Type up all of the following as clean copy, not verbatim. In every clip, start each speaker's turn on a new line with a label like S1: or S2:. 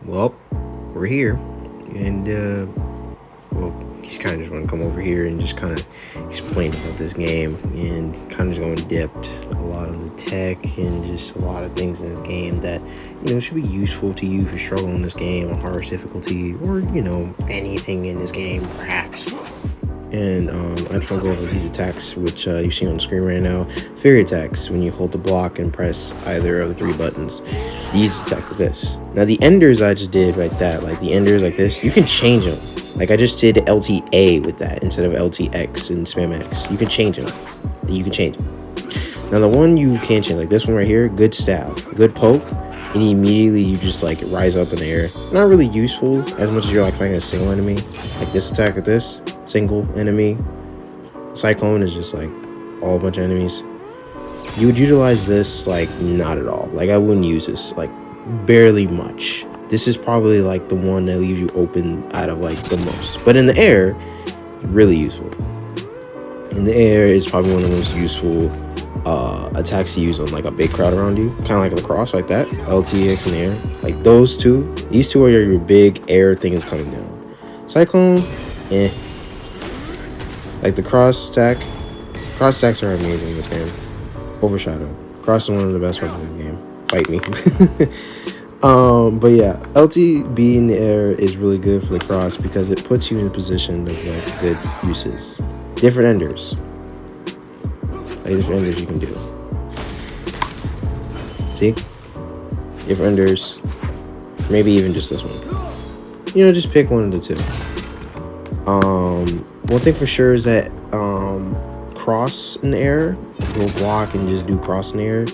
S1: Well, we're here, and well, he's kind of just want to come over here and just kind of explain about this game and kind of just go in depth a lot on the tech and just a lot of things in this game that should be useful to you if you're struggling in this game on hardest difficulty or anything in this game perhaps. And I just want to go over these attacks, which you see on the screen right now. Fairy attacks, when you hold the block and press either of the three buttons. These attack like this. Now the enders I just did like that, like the enders like this, you can change them. Like I just did LTA with that instead of LTX and spam X. You can change them. You can change them. Now the one you can't change, like this one right here, good stab, good poke, and immediately you just like rise up in the air. Not really useful as much as you're like fighting a single enemy. Like this attack with this single enemy. Cyclone is just like all a bunch of enemies. You would utilize this like not at all. Like I wouldn't use this like barely much. This is probably like the one that leaves you open out of like the most. But in the air, really useful. In the air is probably one of the most useful attacks to use on like a big crowd around you, kind of like lacrosse, like that. LTX in the air, like those two. These two are your big air thing is coming down. Cyclone, like the cross attacks are amazing in this game. Overshadow, cross is one of the best weapons in the game. Fight me. But yeah, LTB in the air is really good for the cross because it puts you in a position of like good uses. Different enders. Like different enders you can do. See? Different enders. Maybe even just this one. Just pick one of the two. One thing for sure is that cross in the air, go block and just do cross in the air.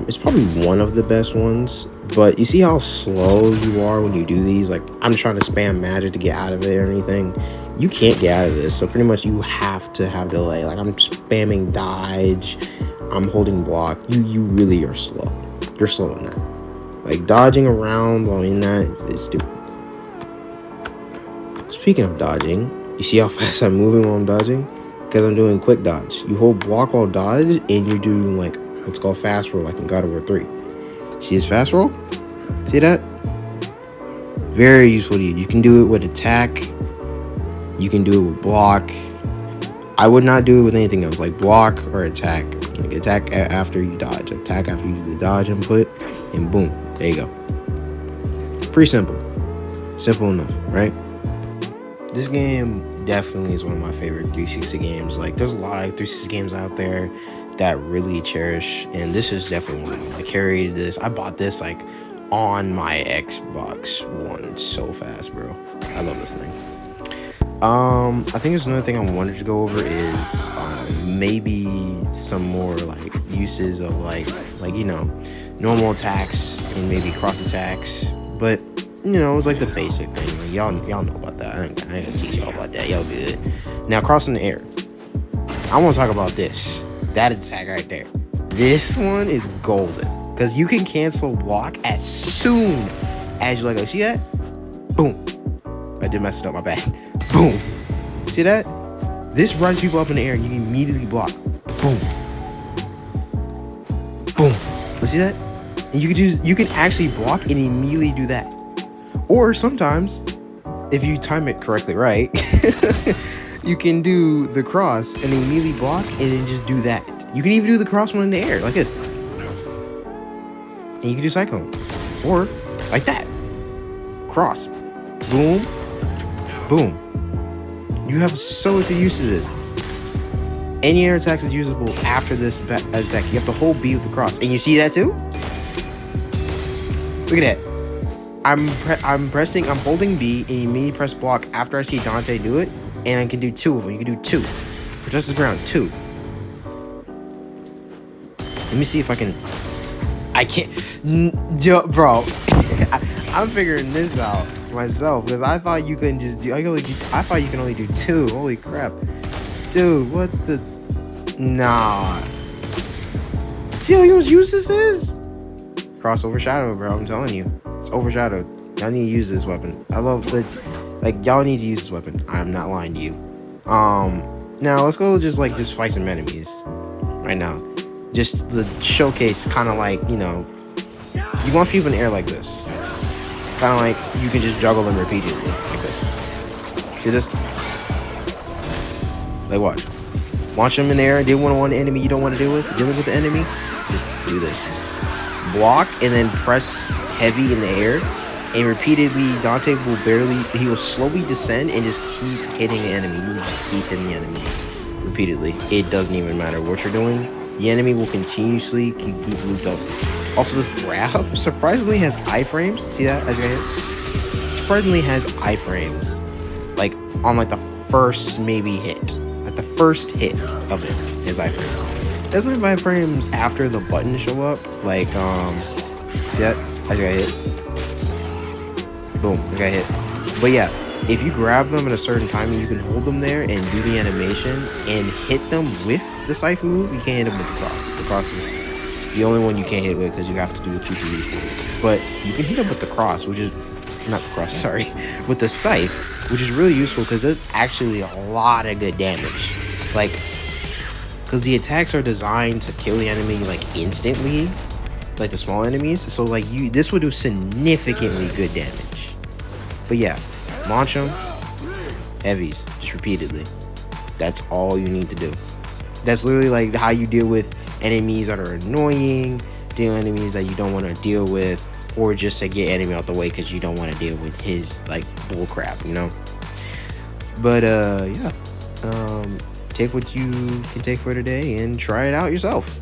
S1: It's probably one of the best ones, but you see how slow you are when you do these? Like, I'm trying to spam magic to get out of it or anything. You can't get out of this, so pretty much you have to have delay. Like, I'm spamming dodge, I'm holding block. You really are slow. You're slow in that. Like, dodging around while in that is stupid. Speaking of dodging, you see how fast I'm moving while I'm dodging? Because I'm doing quick dodge. You hold block while dodge, and you're doing like what's called fast roll, like in God of War 3. See this fast roll? See that? Very useful to you. You can do it with attack. You can do it with block. I would not do it with anything else, like block or attack. Like attack after you dodge. Attack after you do the dodge input, and boom, there you go. Pretty simple. Simple enough, right? This game definitely is one of my favorite 360 games. Like, there's a lot of 360 games out there that really cherish, and this is definitely one of them. I carried this. I bought this like on my Xbox One so fast, bro. I love this thing. I think there's another thing I wanted to go over is maybe some more like uses of like normal attacks and maybe cross attacks, but it's like the basic thing. Like, y'all know about that. I ain't gonna teach y'all about that. Y'all good. Now, crossing the air. I want to talk about this. That attack right there. This one is golden because you can cancel block as soon as you let go. See that? Boom. I did mess it up. My bad. Boom. See that? This rises people up in the air and you can immediately block. Boom. Boom. Let's see that? And you can actually block and immediately do that. Or sometimes, if you time it correctly, right, you can do the cross and immediately block and then just do that. You can even do the cross one in the air, like this. And you can do cyclone. Or, like that. Cross. Boom. Boom. You have so many uses of this. Any air attacks is usable after this attack. You have to hold B with the cross. And you see that too? Look at that. I'm holding B and immediately press block after I see Dante do it, and I can do two of them. You can do two. Protect the ground, two. Let me see if I can. I can't. Bro, I'm figuring this out myself because I thought you couldn't just do. I thought you can only do two. Holy crap, dude! What the? Nah. See how use this is? Cross overshadow, bro. I'm telling you. It's overshadowed. Y'all need to use this weapon. I love the y'all need to use this weapon. I'm not lying to you. Now let's go just fight some enemies right now. Just the showcase kind of like, you want people in the air like this. Kind of like you can just juggle them repeatedly like this. See this? Like watch. Launch them in there. Deal one enemy you don't want to deal with. Dealing with the enemy, just do this. Block and then press heavy in the air. And repeatedly, Dante he will slowly descend and just keep hitting the enemy. You will just keep hitting the enemy repeatedly. It doesn't even matter what you're doing. The enemy will continuously keep looped up. Also, this grab surprisingly has iframes. See that as you get hit? Surprisingly has iframes. Like on like the first maybe hit. Like the first hit of it is iframes. It doesn't have iframes after the buttons show up. Like see that? As you got hit. Boom, I got hit. But yeah, if you grab them at a certain time and you can hold them there and do the animation and hit them with the scythe move, you can't hit them with the cross. The cross is the only one you can't hit with because you have to do a QTE. But you can hit them with the cross, which is not the cross, sorry, with the scythe, which is really useful because there's actually a lot of good damage. Like, because the attacks are designed to kill the enemy like instantly, like the small enemies. So like this would do significantly good damage. But yeah, launch them, heavies, just repeatedly. That's all you need to do. That's literally like how you deal with enemies that are annoying, deal enemies that you don't want to deal with, or just to get enemy out the way because you don't want to deal with his like bull crap, you know. But yeah, take what you can take for today and try it out yourself.